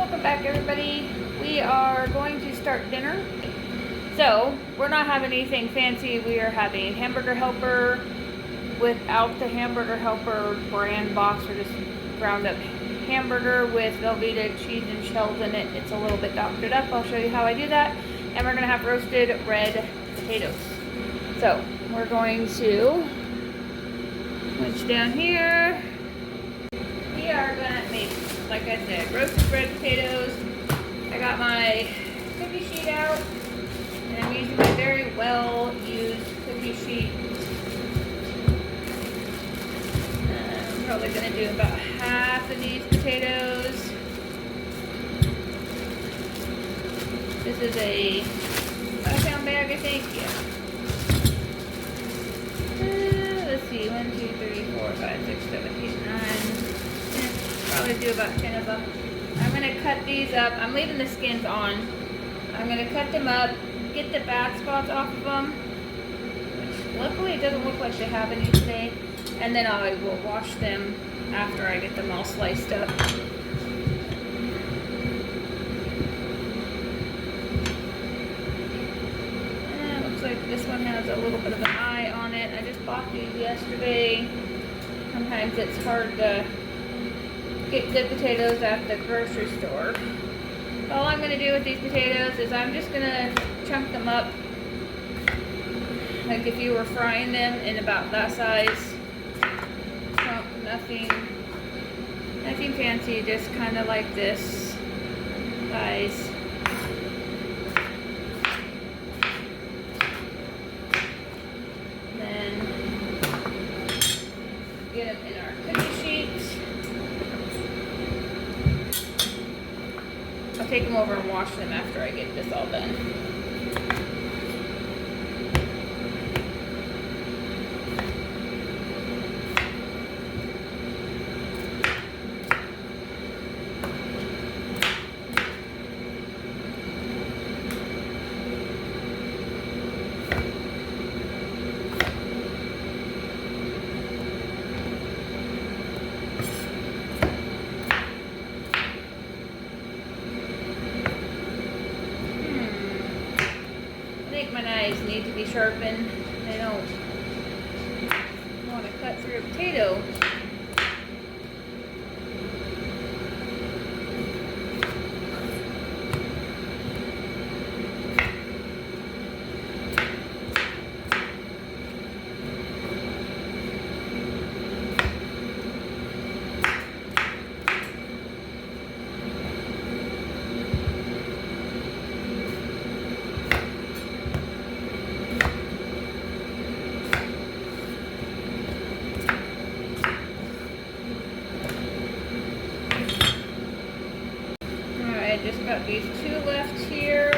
Welcome back, everybody. We are going to start dinner. So, we're not having anything fancy. We are having hamburger helper without the hamburger helper brand box. We're just ground up hamburger with Velveeta cheese and shells in it. It's a little bit doctored up. I'll show you how I do that. And we're going to have roasted red potatoes. So, we're going to switch down here. We are going to make, like I said, roasted red potatoes. I got my cookie sheet out, and I'm using my very well used cookie sheet. I'm probably going to do about half of these potatoes. This is a 5-pound bag, I think. Yeah. Let's see, 1, 2, 3, 4, 5, 6, 7, 8, 9. Probably do about 10 of them. I'm going to cut these up. I'm leaving the skins on. I'm going to cut them up, get the bad spots off of them, which luckily it doesn't look like they have any today. And then I will wash them after I get them all sliced up. And it looks like this one has a little bit of an eye on it. I just bought these yesterday. Sometimes it's hard to get good potatoes at the grocery store. All I'm going to do with these potatoes is I'm just going to chunk them up like if you were frying them in about that size chunk. Nothing fancy, just kind of like this size. Then get them in our cookie sheet. I'll take them over and wash them after I get this all done. My knives need to be sharpened. I don't want to cut through a potato. Just got these 2 left here.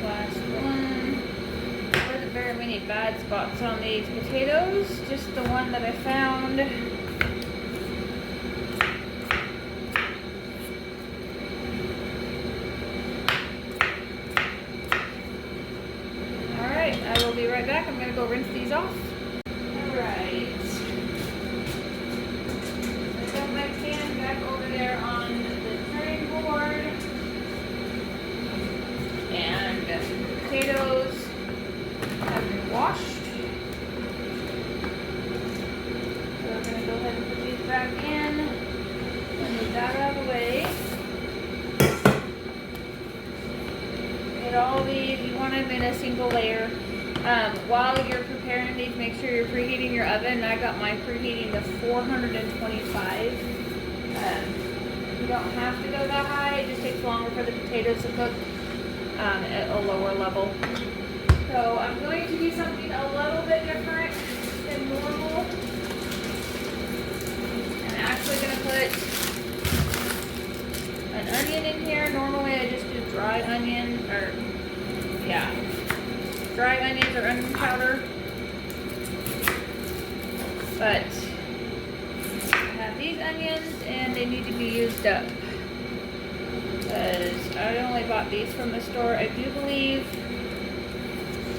Last one. There wasn't very many bad spots on these potatoes, just the one that I found. I will be right back. I'm going to go rinse these off. Alright. I got my pan back over there on the turning board. And the potatoes have been washed. So we're going to go ahead and put these back in. And move that out of the way. Get all these. You want them in a single layer. While you're preparing these, make sure you're preheating your oven. I got mine preheating to 425. You don't have to go that high. It just takes longer for the potatoes to cook at a lower level. So I'm going to do something a little bit different than normal. I'm actually going to put an onion in here. Normally I just do dry onion, dry onions or onion powder. But I have these onions and they need to be used up. because I only bought these from the store, I do believe,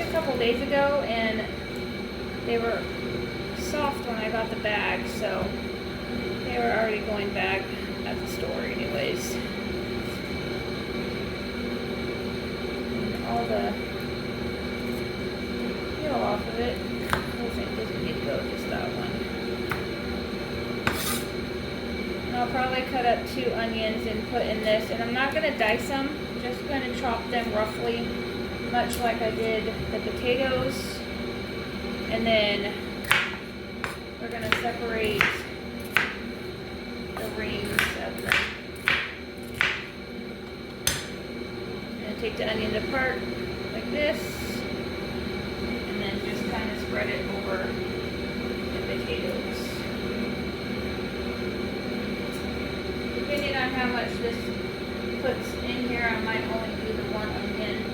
a couple days ago, and they were soft when I got the bag, so they were already going back at the store anyways. And all the peel off of it, I think doesn't need to go, just that one. And I'll probably cut up 2 onions and put in this, and I'm not going to dice them, just going to chop them roughly, much like I did the potatoes. And then we're going to separate the rings of them. I'm going to take the onions apart like this, and then just kind of spread it over the potatoes. Depending on how much this puts in here, I might only do the 1 onion.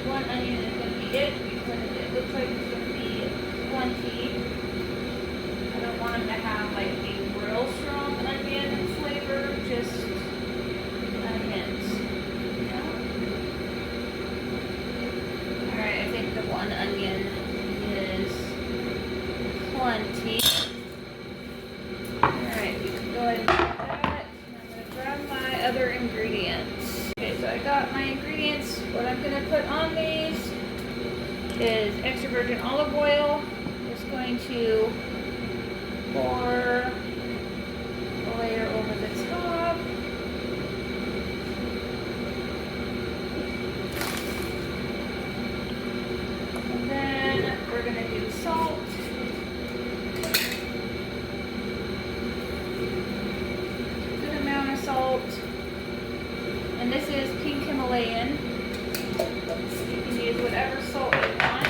One onion is going to be it, because it looks like it's going to be plenty. I don't want them to have like a real strong onion flavor, just onions. You know? Alright, I think the 1 onion is plenty. Alright, we can go ahead and do that. I'm going to grab my other ingredients. Okay, so I got my ingredients. What I'm going to put on these is extra virgin olive oil. Just going to pour a layer over the top. And then we're going to do salt. Good amount of salt. And this is pink Himalayan. You can use whatever salt you want.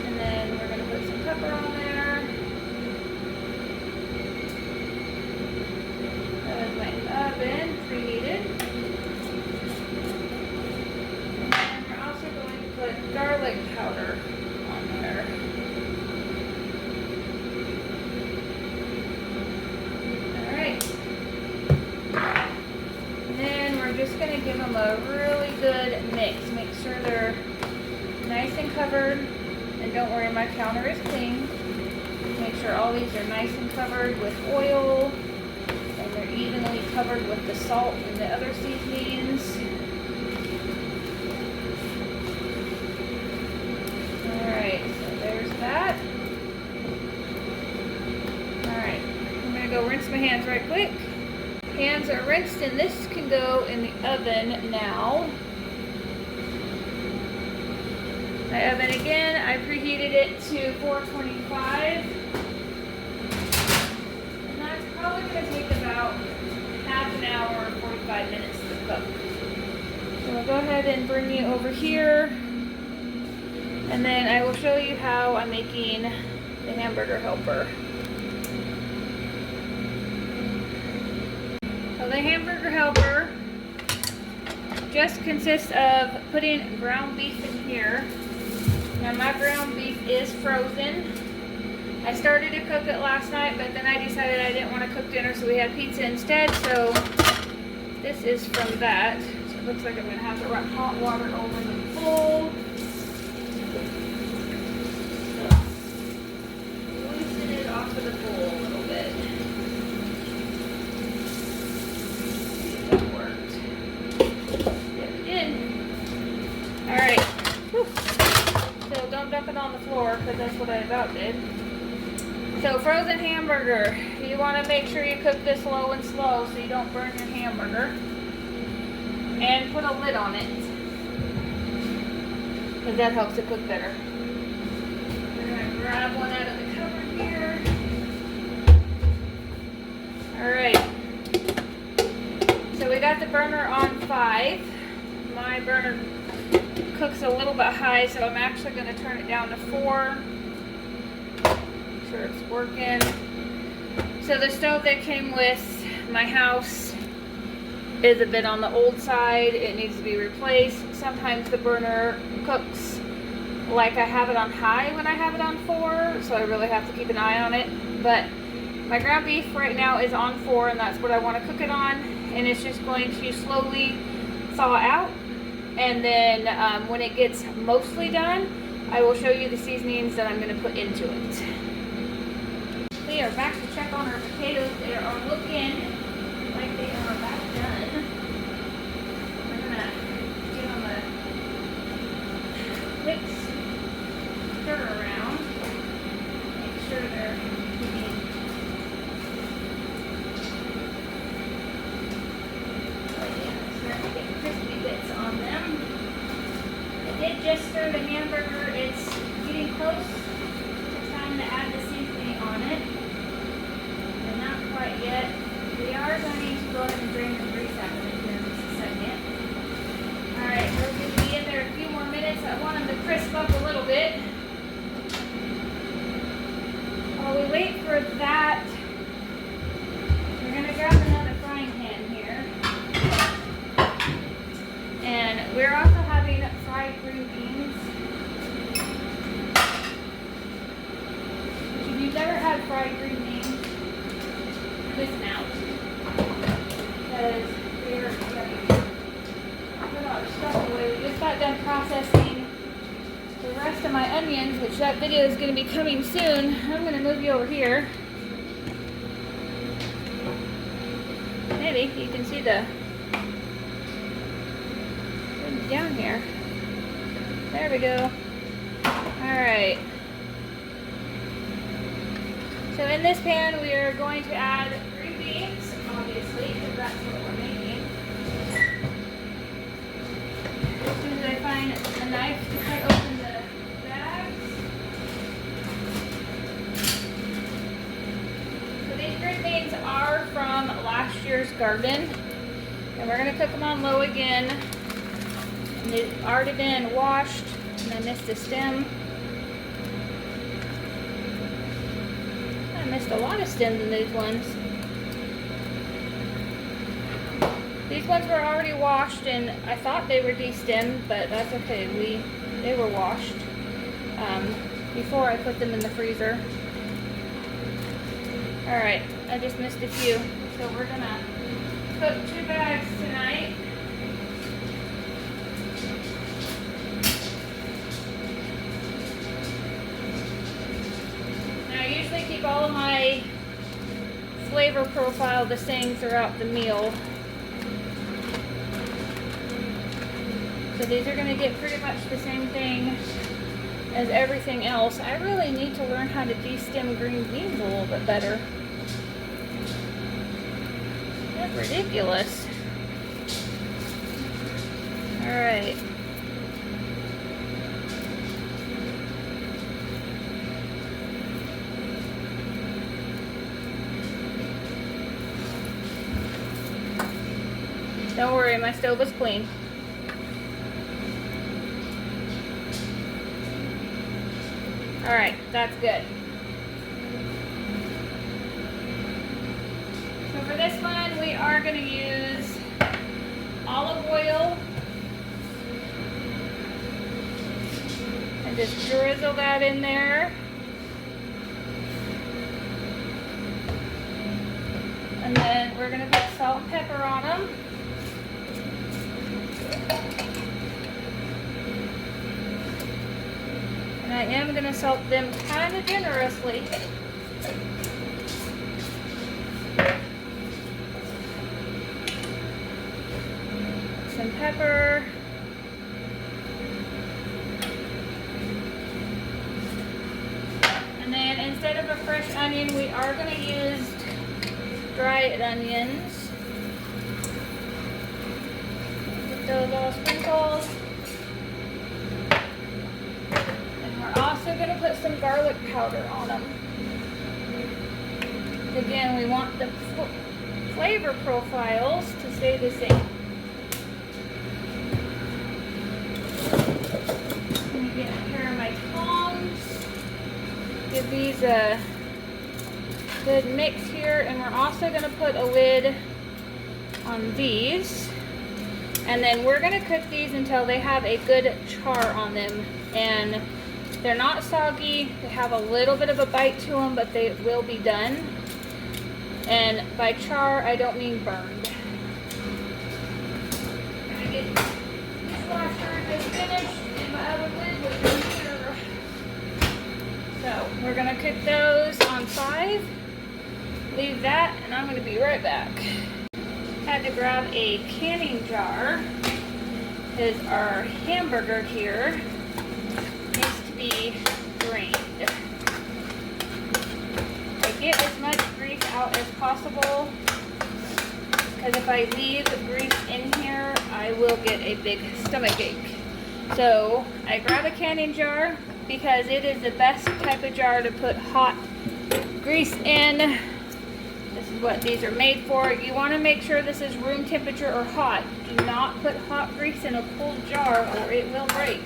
And then we're going to put some pepper on there. That is my oven preheated. And then we're also going to put garlic powder on there. Just going to give them a really good mix. Make sure they're nice and covered. And don't worry, my counter is clean. Make sure all these are nice and covered with oil. And they're evenly covered with the salt and the other seasonings. Alright, so there's that. Alright, I'm going to go rinse my hands right quick. Hands are rinsed, and this can go in the oven now. My oven again, I preheated it to 425. And that's probably going to take about half an hour or 45 minutes to cook. So I'll go ahead and bring you over here. And then I will show you how I'm making the hamburger helper. So the hamburger helper just consists of putting ground beef in here. Now my ground beef is frozen. I started to cook it last night, but then I decided I didn't want to cook dinner, so we had pizza instead. So this is from that. So it looks like I'm going to have to run hot water over the bowl. Loosen it off of the bowl a little bit. Alright, so don't dump it on the floor, because that's what I about did. So frozen hamburger, you want to make sure you cook this low and slow so you don't burn your hamburger. And put a lid on it, because that helps it cook better. We're going to grab one out of the cupboard here. Alright, so we got the burner on 5. My burner cooks a little bit high, so I'm actually going to turn it down to 4. Make sure it's working. So the stove that came with my house is a bit on the old side. It needs to be replaced. Sometimes the burner cooks like I have it on high when I have it on 4, so I really have to keep an eye on it. But my ground beef right now is on 4, and that's what I want to cook it on. And it's just going to slowly thaw out. And then when it gets mostly done, I will show you the seasonings that I'm going to put into it. We are back to check on our potatoes. They are looking like they are about done. We're going to give them a quick stir around. Make sure they're cooking. Starting to get crispy bits on them. I did just stir the hamburger. It's getting close to time to add the seasoning on it. But not quite yet. We are going to go ahead and drain the grease out of it here in just a second. Alright, we're going to be in there a few more minutes. I want them to crisp up a little bit. While we wait for that, we're going to grab another frying pan here. And we're also having fried green beans. If you've never had fried green beans, you're missing out. Because we're going to put our stuff away. We just got done processing the rest of my onions, which that video is going to be coming soon. I'm going to move you over here. Maybe you can see the down here. There we go. Alright. So in this pan we are going to add green beans, obviously, because that's what we're making. As soon as I find a knife to cut open the bags. So these green beans are from last year's garden. And we're going to cook them on low again. And they've already been washed, and I missed a stem. I missed a lot of stems in these ones. These ones were already washed, and I thought they were de-stemmed, but that's okay. They were washed before I put them in the freezer. Alright, I just missed a few. So we're gonna cook 2 bags tonight. I usually keep all of my flavor profile the same throughout the meal. So these are going to get pretty much the same thing as everything else. I really need to learn how to de-stem green beans a little bit better. That's ridiculous. Alright. Don't worry, my stove is clean. Alright, that's good. So for this one, we are going to use olive oil. And just drizzle that in there. And then we're going to put salt and pepper on them. And I am going to salt them kind of generously. Some pepper. And then instead of a fresh onion, we are going to use dried onions. Get those all sprinkled. We're also going to put some garlic powder on them. Again, we want the flavor profiles to stay the same. Let me get a pair of my tongs. Give these a good mix here, and we're also going to put a lid on these. And then we're gonna cook these until they have a good char on them. And they're not soggy, they have a little bit of a bite to them, but they will be done. And by char, I don't mean burned. I'm gonna get dishwasher is finished and my oven lid was in here. So we're gonna cook those on 5. Leave that, and I'm gonna be right back. Had to grab a canning jar because our hamburger here needs to be drained. I get as much grease out as possible because if I leave grease in here, I will get a big stomach ache. So I grab a canning jar because it is the best type of jar to put hot grease in. This is what these are made for. You want to make sure this is room temperature or hot. Do not put hot grease in a cold jar or it will break.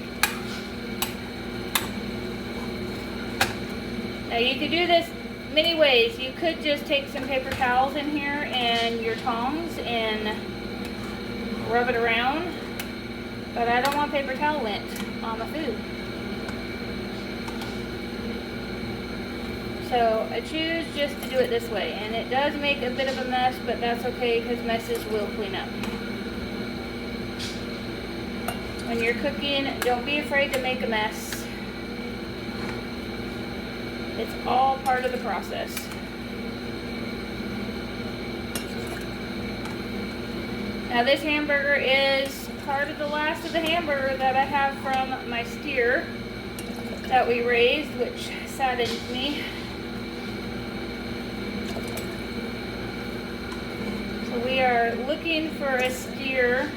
Now you could do this many ways. You could just take some paper towels in here and your tongs and rub it around. But I don't want paper towel lint on my food. So I choose just to do it this way, and it does make a bit of a mess, but that's okay because messes will clean up. When you're cooking, don't be afraid to make a mess. It's all part of the process. Now this hamburger is part of the last of the hamburger that I have from my steer that we raised, which saddens me. We are looking for a steer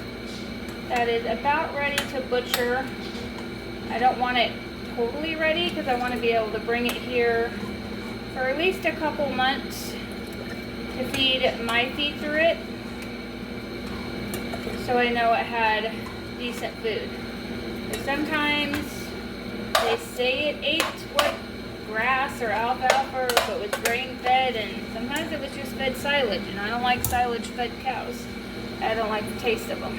that is about ready to butcher. I don't want it totally ready because I want to be able to bring it here for at least a couple months to feed my feed through it, so I know it had decent food. But sometimes they say it ate what grass or alfalfa, or if it was grain fed, and sometimes it was just fed silage, and I don't like silage fed cows. I don't like the taste of them.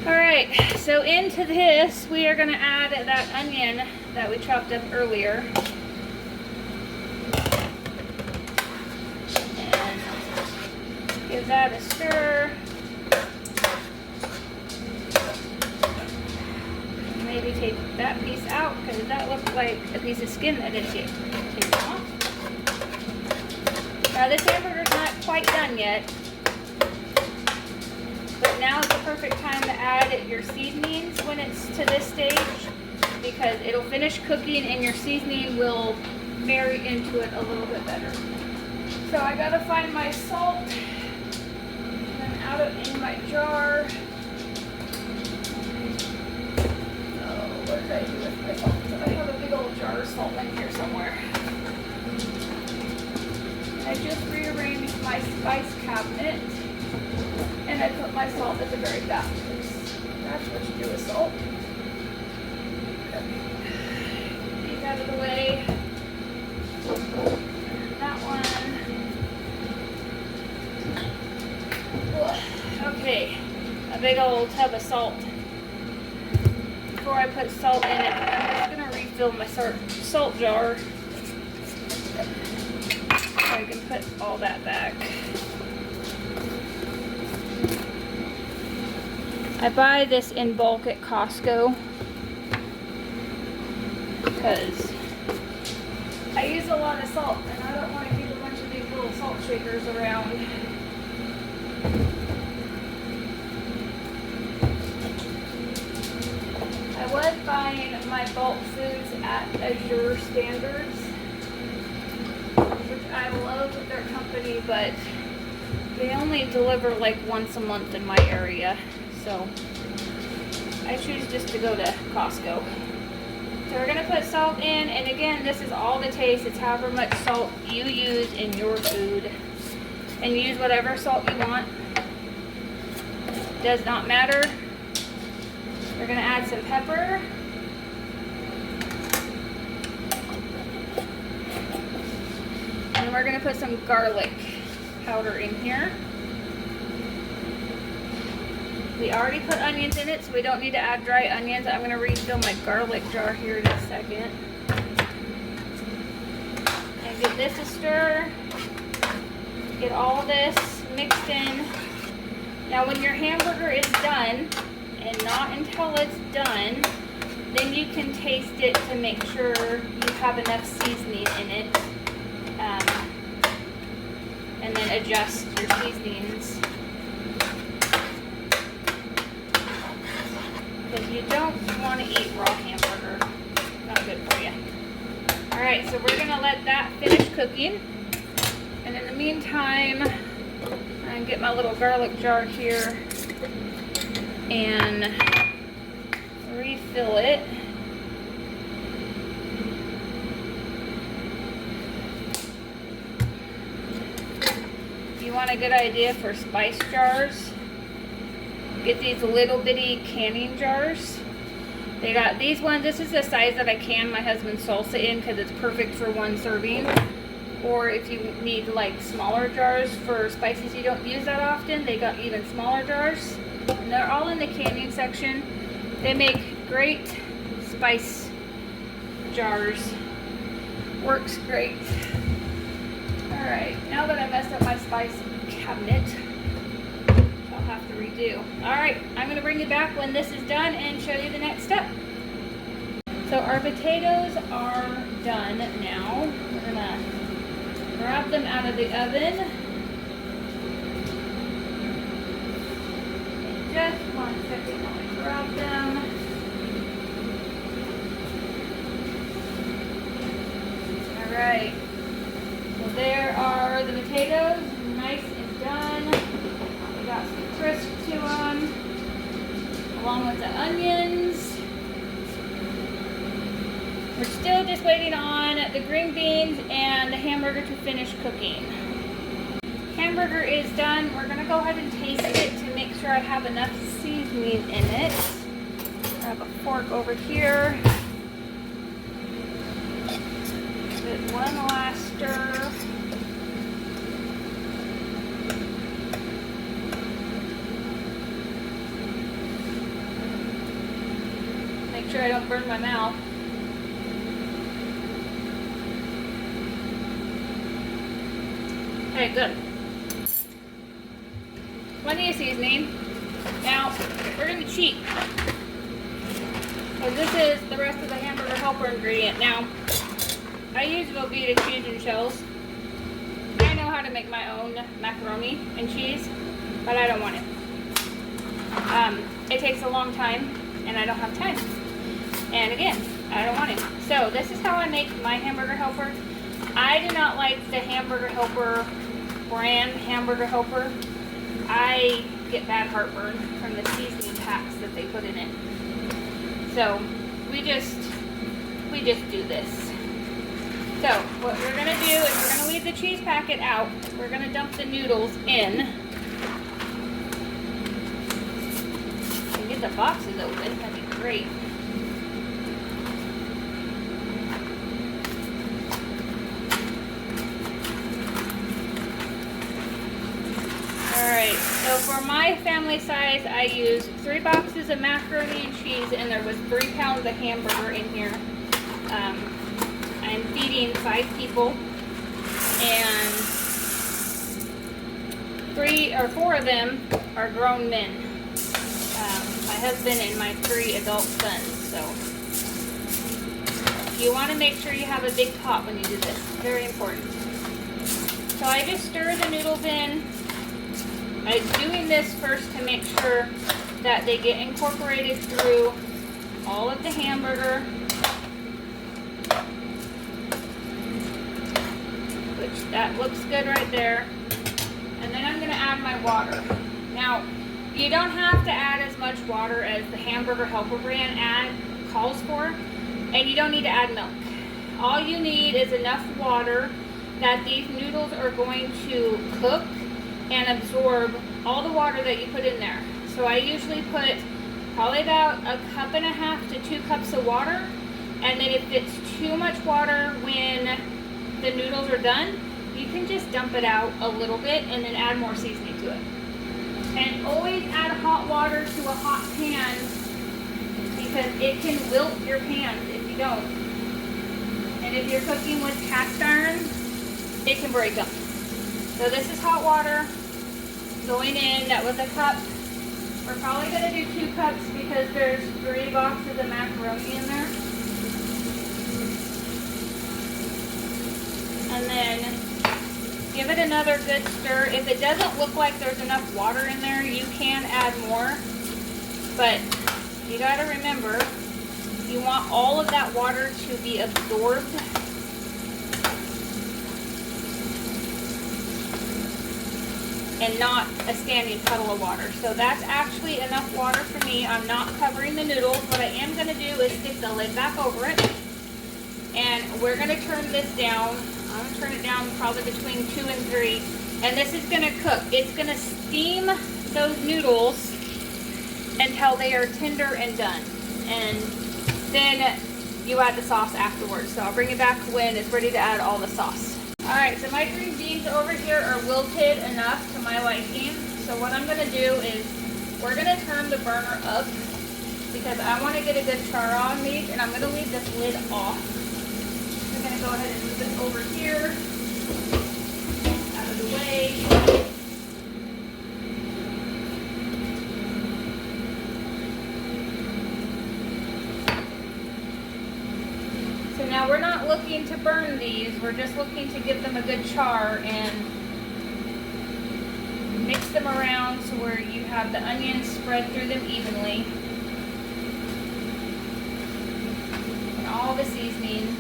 Alright, so into this we are going to add that onion that we chopped up earlier. And give that a stir. Maybe take that piece out because that looked like a piece of skin that didn't get taken off. Now this hamburger's not quite done yet, but now is the perfect time to add your seasonings when it's to this stage because it'll finish cooking and your seasoning will marry into it a little bit better. So I gotta find my salt and out of in my jar. What did I do with my salt? I have a big old jar of salt in here somewhere. I just rearranged my spice cabinet and I put my salt at the very back. That's what you do with salt. These out of the way. That one. Okay, a big old tub of salt. Before I put salt in it, I'm just going to refill my salt jar so I can put all that back. I buy this in bulk at Costco because I use a lot of salt and I don't want to keep a bunch of these little salt shakers around. I was buying my bulk foods at Azure Standards, which I love their company, but they only deliver like once a month in my area, so I choose just to go to Costco. So we're going to put salt in, and again, this is all to taste. It's however much salt you use in your food, and use whatever salt you want. Does not matter. We're going to add some pepper. And we're going to put some garlic powder in here. We already put onions in it, so we don't need to add dry onions. I'm gonna refill my garlic jar here in a second. And give this a stir. Get all this mixed in. Now when your hamburger is done, and not until it's done, then you can taste it to make sure you have enough seasoning in it. And then adjust your seasonings. Because you don't want to eat raw hamburger. Not good for you. Alright, so we're going to let that finish cooking. And in the meantime, I'm going to get my little garlic jar here and refill it. If you want a good idea for spice jars, get these little bitty canning jars. They got these ones. This is the size that I can my husband's salsa in because it's perfect for one serving. Or if you need like smaller jars for spices you don't use that often, they got even smaller jars. And they're all in the canning section. They make great spice jars. Works great. Alright, now that I messed up my spice cabinet, I'll have to redo. Alright, I'm going to bring you back when this is done and show you the next step. So our potatoes are done now. We're going to grab them out of the oven. In just 1 second while I grab them. Alright, so there are the potatoes, nice and done. We got some crisp to them, along with the onions. We're still just waiting on the green beans and the hamburger to finish cooking. Hamburger is done. We're going to go ahead and taste it to make sure I have enough seasoning in it. Grab a fork over here. Give it one last stir. Make sure I don't burn my mouth. Okay, good. Plenty of seasoning. Now, we're going to cheat. Because this is the rest of the hamburger helper ingredient. Now, I use Velveeta cheese and shells. I know how to make my own macaroni and cheese, but I don't want it. It takes a long time, and I don't have time. And again, I don't want it. So, this is how I make my hamburger helper. I do not like the hamburger helper brand hamburger helper. I get bad heartburn from the seasoning packs that they put in it. So we just do this. So what we're gonna do is we're gonna leave the cheese packet out. We're gonna dump the noodles in. And get the boxes open, that'd be great. Alright, so for my family size, I use 3 boxes of macaroni and cheese, and there was 3 pounds of hamburger in here. I'm feeding 5 people, and 3 or 4 of them are grown men. My husband and my 3 adult sons, so you want to make sure you have a big pot when you do this. Very important. So I just stir the noodles in. I'm doing this first to make sure that they get incorporated through all of the hamburger, which that looks good right there. And then I'm going to add my water. Now, you don't have to add as much water as the hamburger helper brand calls for, and you don't need to add milk. All you need is enough water that these noodles are going to cook and absorb all the water that you put in there. So I usually put probably about 1.5 cups to 2 cups of water, and then if it's too much water when the noodles are done, you can just dump it out a little bit and then add more seasoning to it. And always add hot water to a hot pan because it can wilt your pans if you don't. And if you're cooking with cast iron, it can break them. So this is hot water going in. That was a cup. We're probably going to do 2 cups because there's 3 boxes of macaroni in there. And then give it another good stir. If it doesn't look like there's enough water in there, you can add more. But you got to remember, you want all of that water to be absorbed. And not a standing puddle of water. So that's actually enough water for me. I'm not covering the noodles. What I am going to do is stick the lid back over it. And we're going to turn this down. I'm going to turn it down probably between 2 and 3. And this is going to cook. It's going to steam those noodles until they are tender and done. And then you add the sauce afterwards. So I'll bring it back when it's ready to add all the sauce. Alright, so my green beans over here are wilted enough to my liking. So what I'm going to do is we're going to turn the burner up because I want to get a good char on these, and I'm going to leave this lid off. I'm going to go ahead and move this over here, out of the way. So now we're not looking to burn these, we're just looking to give them a good char and mix them around so where you have the onions spread through them evenly. And all the seasoning.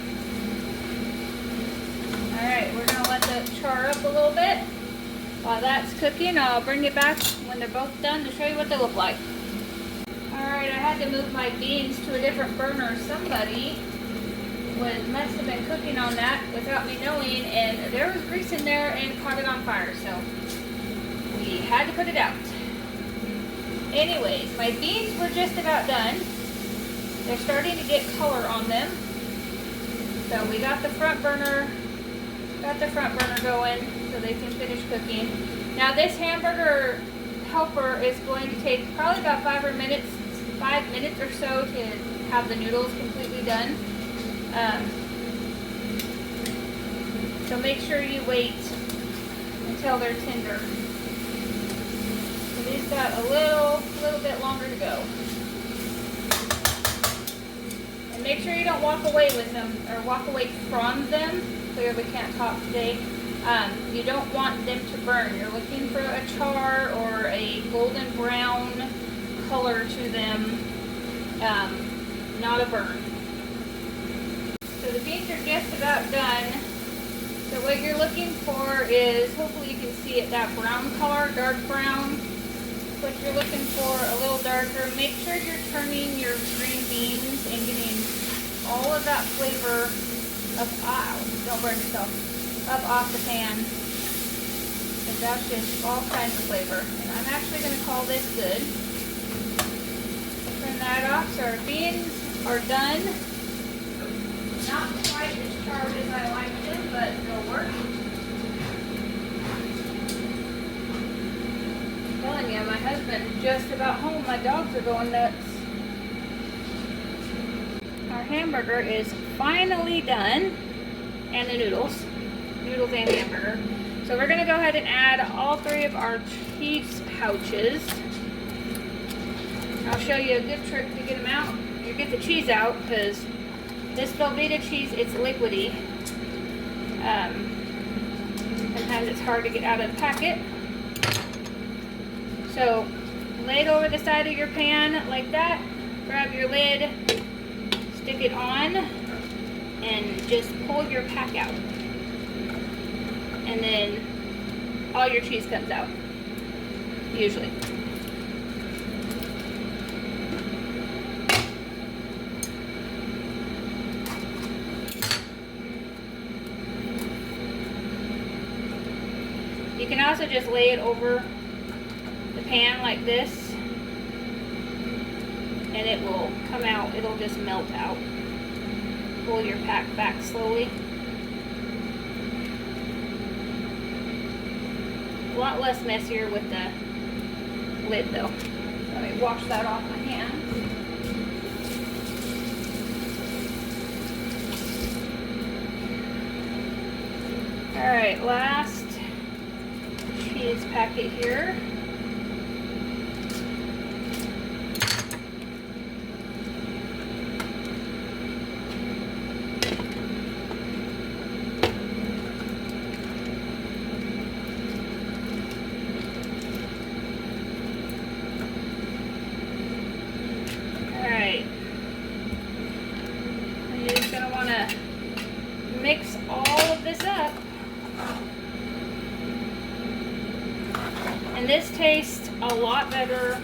Alright, we're going to let that char up a little bit. While that's cooking, I'll bring it back when they're both done to show you what they look like. Alright, I had to move my beans to a different burner. Somebody must have been cooking on that without me knowing, and there was grease in there and caught it on fire, so we had to put it out. Anyways, my beans were just about done. They're starting to get color on them. So we got the front burner going so they can finish cooking. Now this hamburger helper is going to take probably about 5 minutes or so to have the noodles completely done. So make sure you wait until they're tender. So these got a little bit longer to go. And make sure you don't walk away with them or walk away from them. Clearly can't talk today. You don't want them to burn. You're looking for a char or a golden brown color to them, not a burn. So the beans are just about done. So what you're looking for is, hopefully you can see it, that brown color, dark brown. What you're looking for, a little darker. Make sure you're turning your green beans and getting all of that flavor up, don't burn yourself, up off the pan. Because that's just all kinds of flavor. And I'm actually going to call this good. Turn that off. So our beans are done. Not quite as charred as I like them, but they'll work. I'm telling you, my husband's just about home. My dogs are going nuts. Our hamburger is finally done. And the noodles and hamburger. So we're going to go ahead and add all 3 of our cheese pouches. I'll show you a good trick to get them out. You get the cheese out because this Velveeta cheese, it's liquidy. Sometimes it's hard to get out of the packet. So lay it over the side of your pan like that. Grab your lid, stick it on, and just pull your pack out. And then all your cheese comes out, usually. You can also just lay it over the pan like this, and it will come out, it'll just melt out. Pull your pack back slowly. A lot less messier with the lid though. Let me wash that off my hands. Alright, last cheese packet here. Alright. You're just going to want to mix all of this up. And this tastes a lot better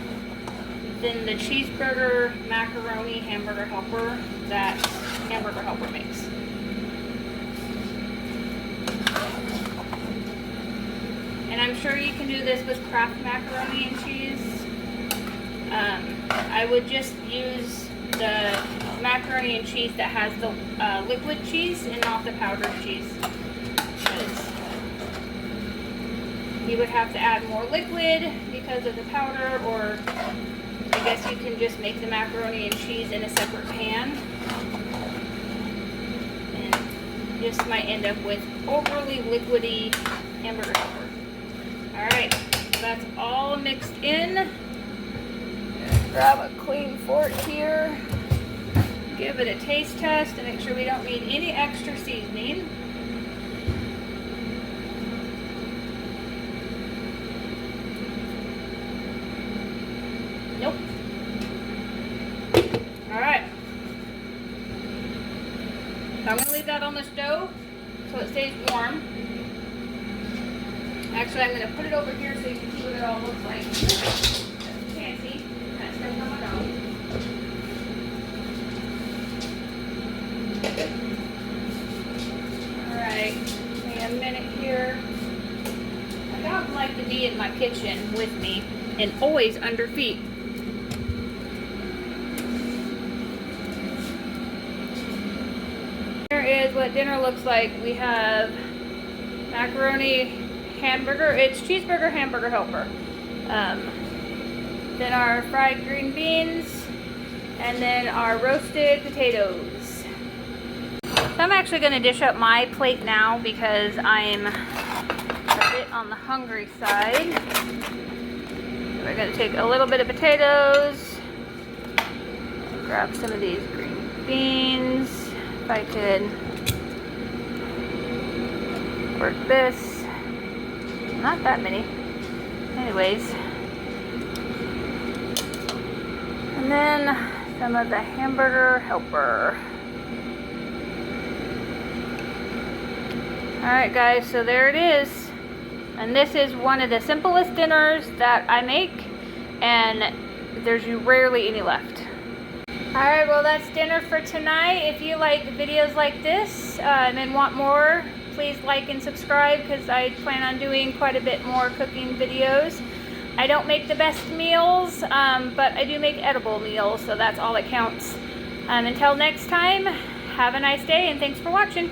than the cheeseburger macaroni hamburger helper that Hamburger Helper makes. And I'm sure you can do this with Kraft macaroni and cheese. I would just use the macaroni and cheese that has the liquid cheese and not the powdered cheese. You would have to add more liquid because of the powder, or I guess you can just make the macaroni and cheese in a separate pan. And just might end up with overly liquidy Hamburger Helper. Alright, so that's all mixed in. Grab a clean fork here. Give it a taste test to make sure we don't need any extra seasoning. Nope. Alright. So I'm going to leave that on the stove so it stays warm. Actually, I'm going to put it over here so you can see what it all looks like. Fancy. Kind of stuff on my nose. Alright. Give me a minute here. I don't like to be in my kitchen with me and always under feet. Here is what dinner looks like. We have macaroni hamburger. It's cheeseburger hamburger helper. Then our fried green beans, and then our roasted potatoes. So I'm actually going to dish up my plate now because I'm a bit on the hungry side. We're going to take a little bit of potatoes, grab some of these green beans. If I could work this. Not that many. Anyways. And then some of the Hamburger Helper. Alright guys, so there it is. And this is one of the simplest dinners that I make, and there's rarely any left. Alright, well that's dinner for tonight. If you like videos like this and want more, please like and subscribe because I plan on doing quite a bit more cooking videos. I don't make the best meals, but I do make edible meals, so that's all that counts. Until next time, have a nice day and thanks for watching.